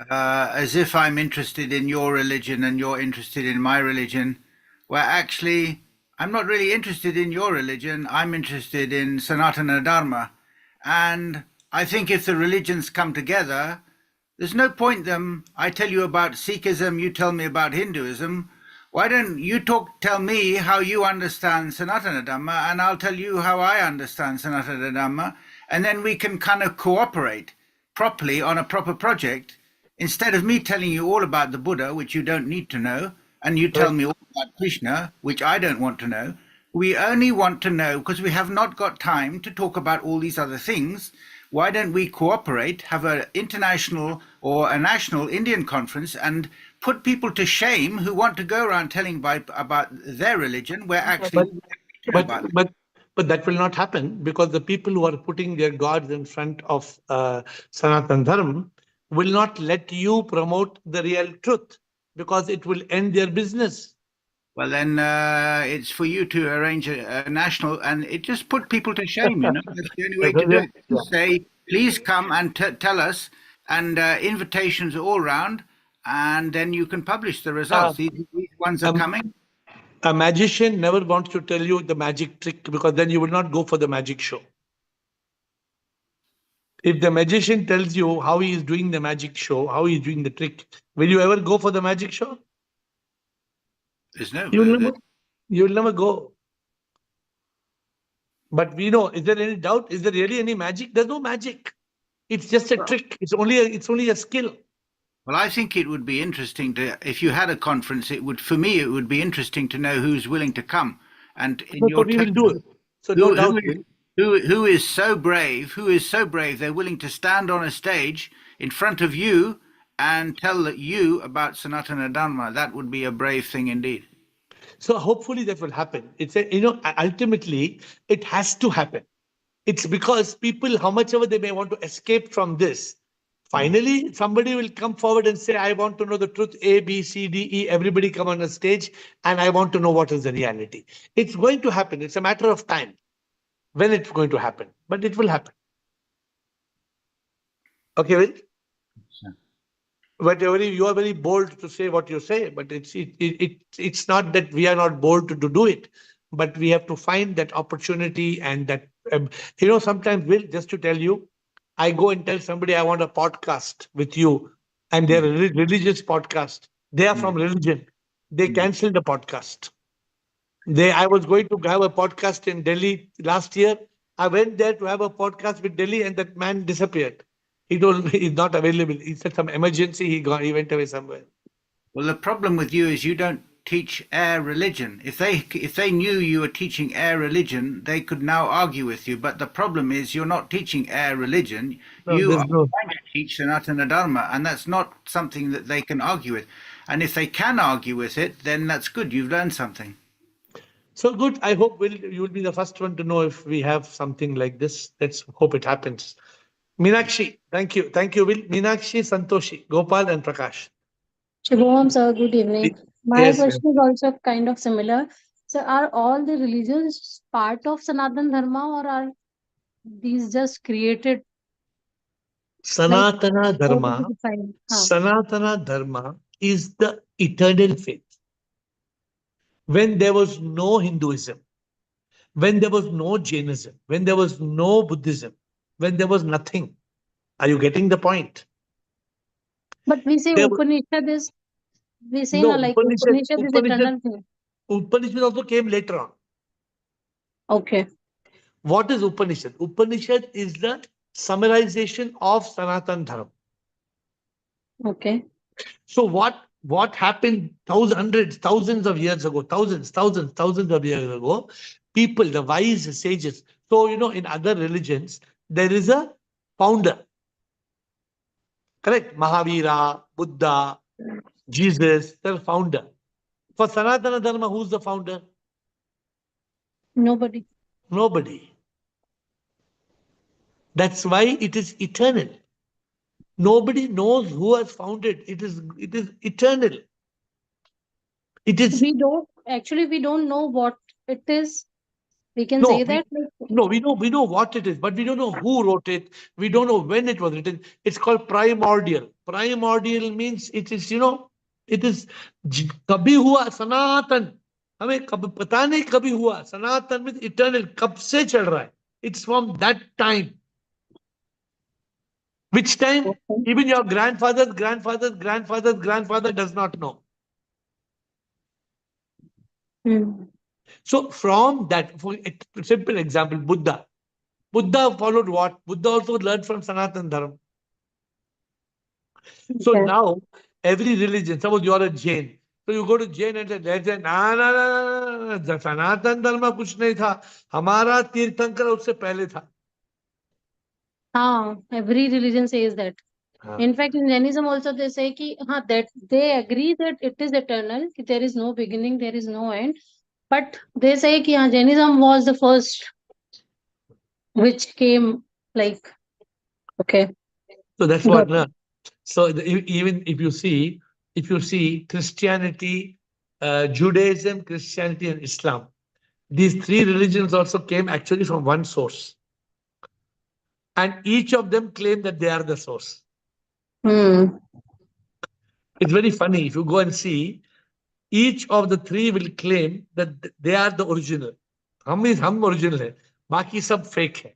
as if I'm interested in your religion and you're interested in my religion, where actually I'm not really interested in your religion. I'm interested in Sanatana Dharma. And I think if the religions come together, there's no point them. I tell you about Sikhism, you tell me about Hinduism. Why don't you tell me how you understand Sanatana Dharma, and I'll tell you how I understand Sanatana Dharma, and then we can kind of cooperate properly on a proper project, instead of me telling you all about the Buddha, which you don't need to know, and you tell me all about Krishna, which I don't want to know. We only want to know, because we have not got time to talk about all these other things. Why don't we cooperate, have an international or a national Indian conference, and put people to shame who want to go around telling about their religion, where actually but that will not happen, because the people who are putting their gods in front of Sanatana Dharma will not let you promote the real truth, because it will end their business. Well, then it's for you to arrange a national, and it just put people to shame. That's the only way to do it. Yeah. Say, please come and tell us, and invitations all round, and then you can publish the results. These ones are coming. A magician never wants to tell you the magic trick, because then you will not go for the magic show. If the magician tells you how he is doing the magic show, how he is doing the trick, will you ever go for the magic show? There's no. You'll never go. But we know, is there any doubt? Is there really any magic? There's no magic. It's just a trick. It's only a skill. Well, I think it would be interesting if you had a conference, for me, it would be interesting to know who's willing to come. And in your we will do it. So no doubt. Who is so brave, they're willing to stand on a stage in front of you and tell you about Sanatana Dharma. That would be a brave thing indeed. So hopefully that will happen. It's a, ultimately it has to happen. It's because people, how much ever they may want to escape from this, finally somebody will come forward and say, I want to know the truth, A, B, C, D, E, everybody come on a stage, and I want to know what is the reality. It's going to happen. It's a matter of time when it's going to happen, but it will happen. Okay, Will? But you are very bold to say what you say, but it's not that we are not bold to do it, but we have to find that opportunity and that, sometimes, Will, just to tell you, I go and tell somebody I want a podcast with you, and they're a religious podcast. They are from religion. They cancel the podcast. I was going to have a podcast in Delhi last year. I went there to have a podcast with Delhi, and that man disappeared. He told me he's not available. He said some emergency. He went away somewhere. Well, the problem with you is you don't teach AiR religion. If they knew you were teaching AiR religion, they could now argue with you. But the problem is you're not teaching AiR religion. You are trying to teach Sanatana Dharma, and that's not something that they can argue with. And if they can argue with it, then that's good. You've learned something. So good. I hope you will be the first one to know if we have something like this. Let's hope it happens. Meenakshi, thank you. Thank you, Will. Meenakshi, Santoshi, Gopal, and Prakash. Shubham sir, good evening. My Yes, question is also kind of similar. So, are all the religions part of Sanatana Dharma, or are these just created? Sanatana Dharma. Huh. Sanatana Dharma is the eternal faith. When there was no Hinduism, when there was no Jainism, when there was no Buddhism, when there was nothing. Are you getting the point? But we say Upanishad is, we say no, like Upanishad is eternal thing. Upanishad also came later on. Okay. What is Upanishad? Upanishad is the summarization of Sanatana Dharma. Okay. So what happened thousands of years ago, thousands of years ago, people, the wise sages. So, in other religions, there is a founder. Correct? Mahavira, Buddha, Jesus, they're founder. For Sanatana Dharma, who's the founder? Nobody. Nobody. That's why it is eternal. Nobody knows who has founded. It is eternal. It is. We don't know what it is. We can say that. No, we know what it is, but we don't know who wrote it. We don't know when it was written. It's called primordial. Primordial means it is, it is kabhi hua sanatan. हमें पता नहीं कभी हुआ. Sanatan means eternal. कब से चल रहा है? It's from that time. Which time? Even your grandfather does not know. So from that, for a simple example, Buddha. Buddha followed what? Buddha also learned from Sanatana Dharma. So now, every religion, suppose you are a Jain. So you go to Jain and say, no, Sanatana Dharma kuch nahi tha. Hamara Tirthankar usse pehle tha. Every religion says that. In fact, in Jainism also they say that they agree that it is eternal, there is no beginning, there is no end. But they say that Jainism was the first which came like, okay. So that's what. So even if you see Christianity, Judaism, Christianity, and Islam, these three religions also came actually from one source. And each of them claim that they are the source. It's very funny. If you go and see, each of the three will claim that they are the original. Hum original hai. Baki sab fake hai.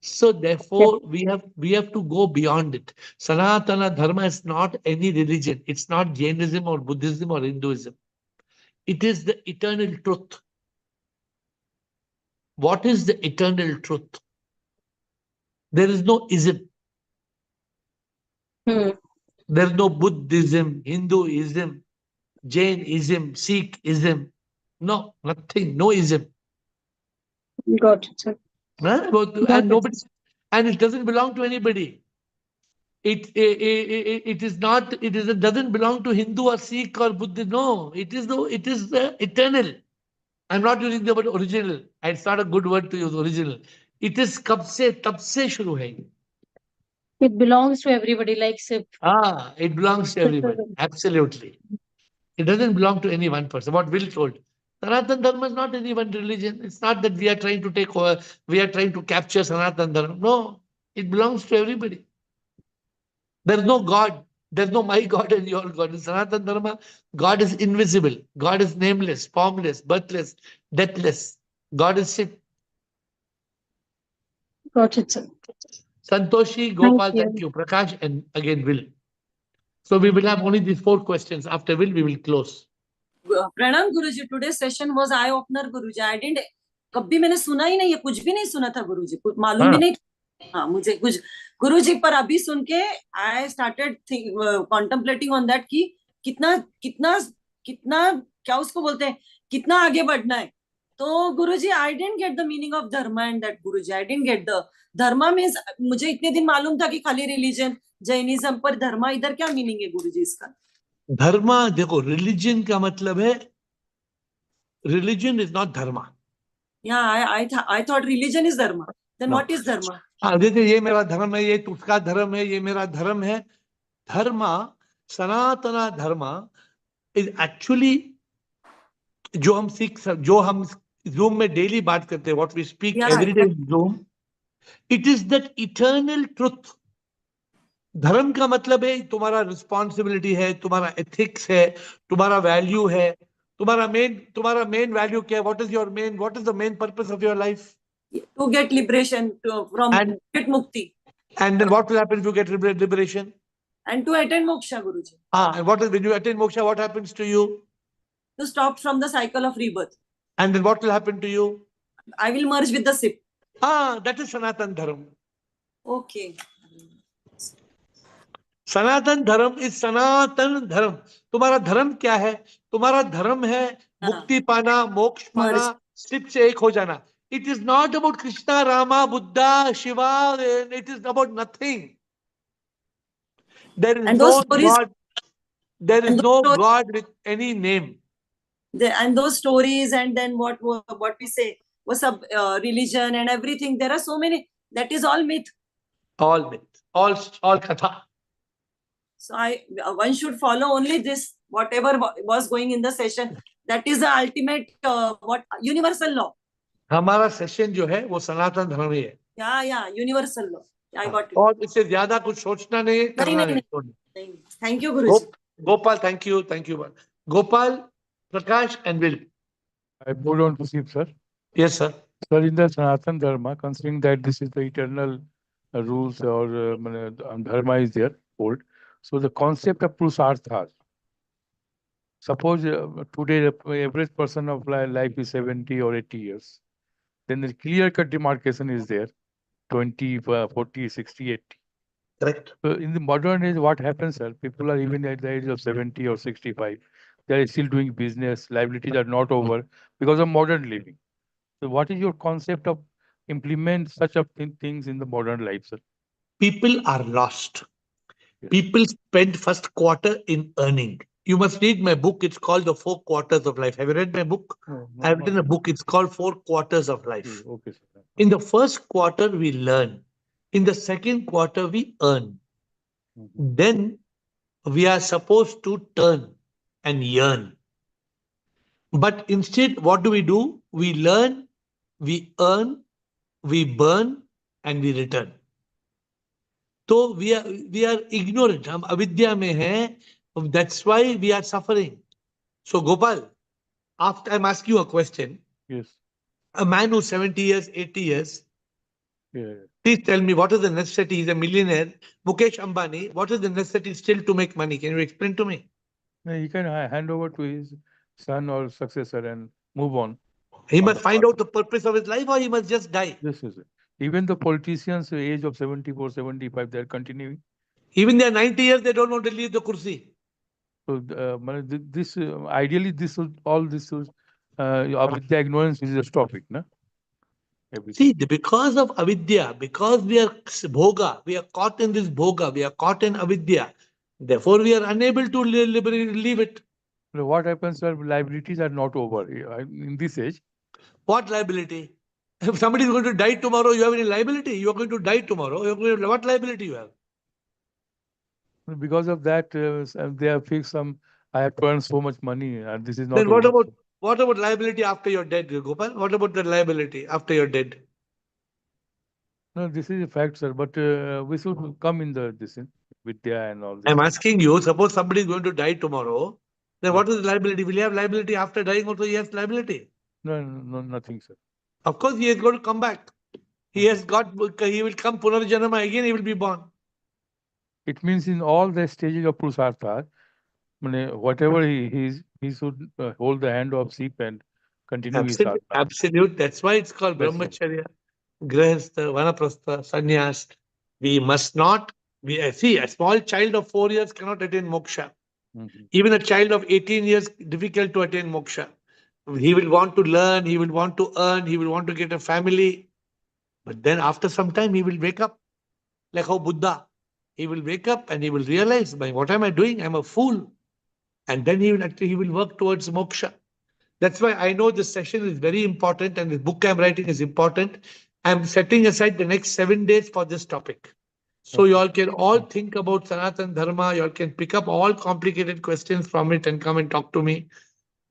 So therefore, we have to go beyond it. Sanatana Dharma is not any religion. It's not Jainism or Buddhism or Hinduism. It is the eternal truth. What is the eternal truth? There is no ism. There is no Buddhism, Hinduism, Jainism, Sikhism. No, nothing. No ism. Got it, sir. And nobody, and it doesn't belong to anybody. It is not, it doesn't belong to Hindu or Sikh or Buddhist. No, it is eternal. I'm not using the word original. It's not a good word to use, original. It is कब से तब से शुरू है. It belongs to everybody, like SIP. It belongs to everybody. Absolutely. It doesn't belong to any one person. What Will told. Sanatana Dharma is not any one religion. It's not that we are trying to take over, we are trying to capture Sanatana Dharma. No, it belongs to everybody. There's no God. There's no my God and your God. In Sanatana Dharma, God is invisible. God is nameless, formless, birthless, deathless. God is Shiv. Got it, sir. Santoshi, Gopal, thank you. Prakash, and again Will. So we will have only these 4 questions. After Will, we will close. प्रणाम गुरुजी. Today's session was eye opener Guruji. I didn't, कभी मैंने सुना ही नहीं है, कुछ भी नहीं सुना था गुरुजी, कुछ मालूम भी नहीं. हाँ, मुझे कुछ गुरुजी पर अभी सुन के I started contemplating on that कि कितना कितना कितना क्या उसको बोलते हैं, कितना आगे बढ़ना है. तो गुरुजी I didn't get the meaning of dharma and that Guruji. I didn't get the dharma means, मुझे इतने दिन मालूम था कि खाली रिलीजन जैनिज्म, पर धर्मा इधर क्या मीनिंग है गुरुजी इसका? धर्मा देखो, रिलीजन का मतलब है, religion is not dharma. Yeah, I thought religion is dharma. Then No. what is dharma? देखिए, ये मेरा धर्म है, ये उसका धर्म है, ये मेरा धर्म है. धर्मा, सनातना धर्मा is actually जो हम Zoom में डेली बात करते हैं, what we speak every day in Zoom, it is that eternal truth. धर्म का मतलब है तुम्हारा रिस्पॉन्सिबिलिटी है, तुम्हारा एथिक्स है, तुम्हारा वैल्यू है, तुम्हारा मेन वैल्यू क्या है, what is the main purpose of your life? To get liberation from get mukti. And then what will happen if you get liberation? And to attain moksha, Guruji. And when you attain moksha, what happens to you? To stop from the cycle of rebirth. And then what will happen to you? I will merge with the SIP. That is Sanatana Dharma. Okay. सनातन धर्म is सनातन धर्म. तुम्हारा धर्म क्या है? तुम्हारा धर्म है मुक्ति पाना, मोक्ष पाना, सिप से एक हो जाना. It is not about Krishna, Rama, Buddha, Shiva. It is about nothing. There is no god. There is no god with any name. And those stories, and then what we say was a religion and everything. There are so many. That is all myth. All myth. All katha. So one should follow only this, whatever was going in the session. That is the ultimate universal law. हमारा session जो है वो सनातन धर्म ही है. Yeah, universal law. I got it. और इससे ज्यादा कुछ सोचना नहीं है, करना नहीं. Thank you, Guruji. Gopal, thank you. Gopal, Prakash, and Will. I moved on to Sip, sir. Yes, sir. Sir, in the Sanatana Dharma, considering that this is the eternal rules or dharma is there, old. So the concept of Purusartha. Suppose today the average person of life is 70 or 80 years. Then the clear-cut demarcation is there, 20, 40, 60, 80. Correct. So in the modern age, what happens, sir? People are even at the age of 70 or 65. They are still doing business. Liabilities are not over because of modern living. So what is your concept of implement such of things in the modern life, sir? People are lost. Yes. People spend first quarter in earning. You must read my book. It's called The 4 Quarters of Life. Have you read my book? No, I've written a book. It's called 4 Quarters of Life. Okay, sir. In the first quarter, we learn. In the second quarter, we earn. Then we are supposed to turn and yearn. But instead, what do? We learn, we earn, we burn, and we return. So we are ignorant. हम अविद्या में हैं. That's why we are suffering. So Gopal, after I'm asking you a question. Yes. A man who's 70 years, 80 years. Yeah. Please tell me, what is the necessity? He's a millionaire. Mukesh Ambani, what is the necessity still to make money? Can you explain to me? He can hand over to his son or successor and move on. He must find out the purpose of his life, or he must just die. This is it. Even the politicians, age of 74, 75, they're continuing. Even they're 90 years, they don't want to leave the kursi. So this ideally, this is all this is the ignorance is a topic, no? everything. See, because of avidya, because we are bhoga, we are caught in this bhoga, we are caught in avidya. Therefore, we are unable to leave it. So what happens, sir? Liabilities are not over in this age. What liability? If somebody is going to die tomorrow, you have any liability? You are going to die tomorrow. What liability you have? Because of that, they have fixed some. I have to earn so much money, and this is not Then what over. about liability after you're dead, Gopal? What about the liability after you're dead? No, this is a fact, sir. But we should come in this Vidya and all this. I'm asking you, suppose somebody is going to die tomorrow, then what is the liability? Will he have liability after dying also? He has liability. No, nothing, sir. Of course, he is going to come back. He will come Punarjanama again, he will be born. It means in all the stages of Purusartha, whatever he should hold the hand of sheep and continue his sadhana. Absolute. That's why it's called That's Brahmacharya, Grahastha, Vanaprastha, Sannyas. We must not, see, a small child of 4 years cannot attain moksha. Even a child of 18 years, difficult to attain moksha. He will want to learn, he will want to earn, he will want to get a family. But then after some time, he will wake up. Like how Buddha, he will wake up and he will realize, what am I doing? I'm a fool. And then he will work towards moksha. That's why I know this session is very important and the book I'm writing is important. I'm setting aside the next 7 days for this topic. So you all can all think about Sanatana Dharma. You all can pick up all complicated questions from it and come and talk to me.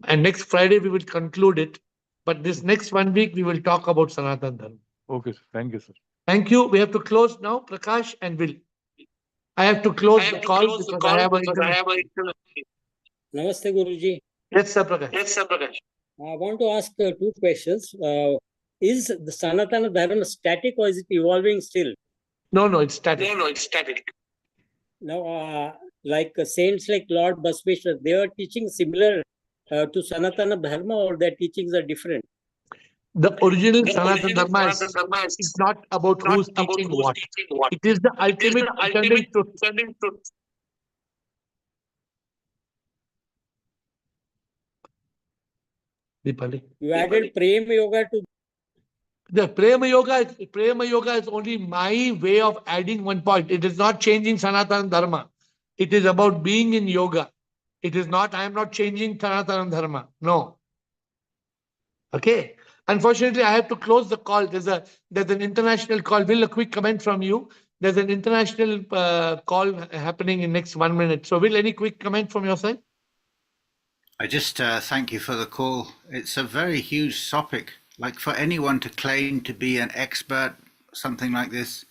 And next Friday, we will conclude it. But this next 1 week, we will talk about Sanatana Dharma. Okay, sir. Thank you, sir. Thank you. We have to close now, Prakash and Will. I have to close the call because I have Namaste, Guruji. Yes, sir, Prakash. I want to ask 2 questions. Is the Sanatana Dharma static or is it evolving still? No, it's static. Now, like saints like Lord Basveshwar, they are teaching similar to Sanatana Dharma, or their teachings are different? The original Sanatana Dharma is not about who's teaching what. It is the ultimate eternal truth. Deepali. You added Prema Yoga to the Prema Yoga is only my way of adding one point. It is not changing Sanatana Dharma. It is about being in yoga. It is not, I am not changing Sanatana Dharma. No. Okay. Unfortunately, I have to close the call. There's an international call. Will, a quick comment from you. There's an international call happening in next 1 minute. So Will, any quick comment from your side? I just thank you for the call. It's a very huge topic. Like for anyone to claim to be an expert, something like this,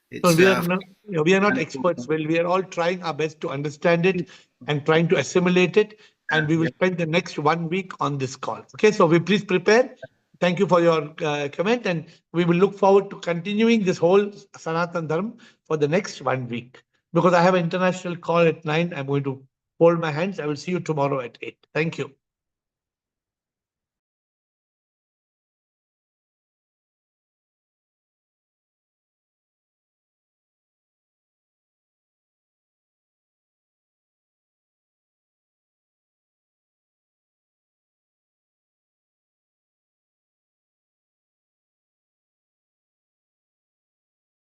it's, we are not experts. Well, we are all trying our best to understand it and trying to assimilate it. And we will spend the next 1 week on this call. Okay, so please prepare. Thank you for your comment. And we will look forward to continuing this whole Sanatana Dharma for the next 1 week. Because I have an international call at 9. I'm going to hold my hands. I will see you tomorrow at 8. Thank you.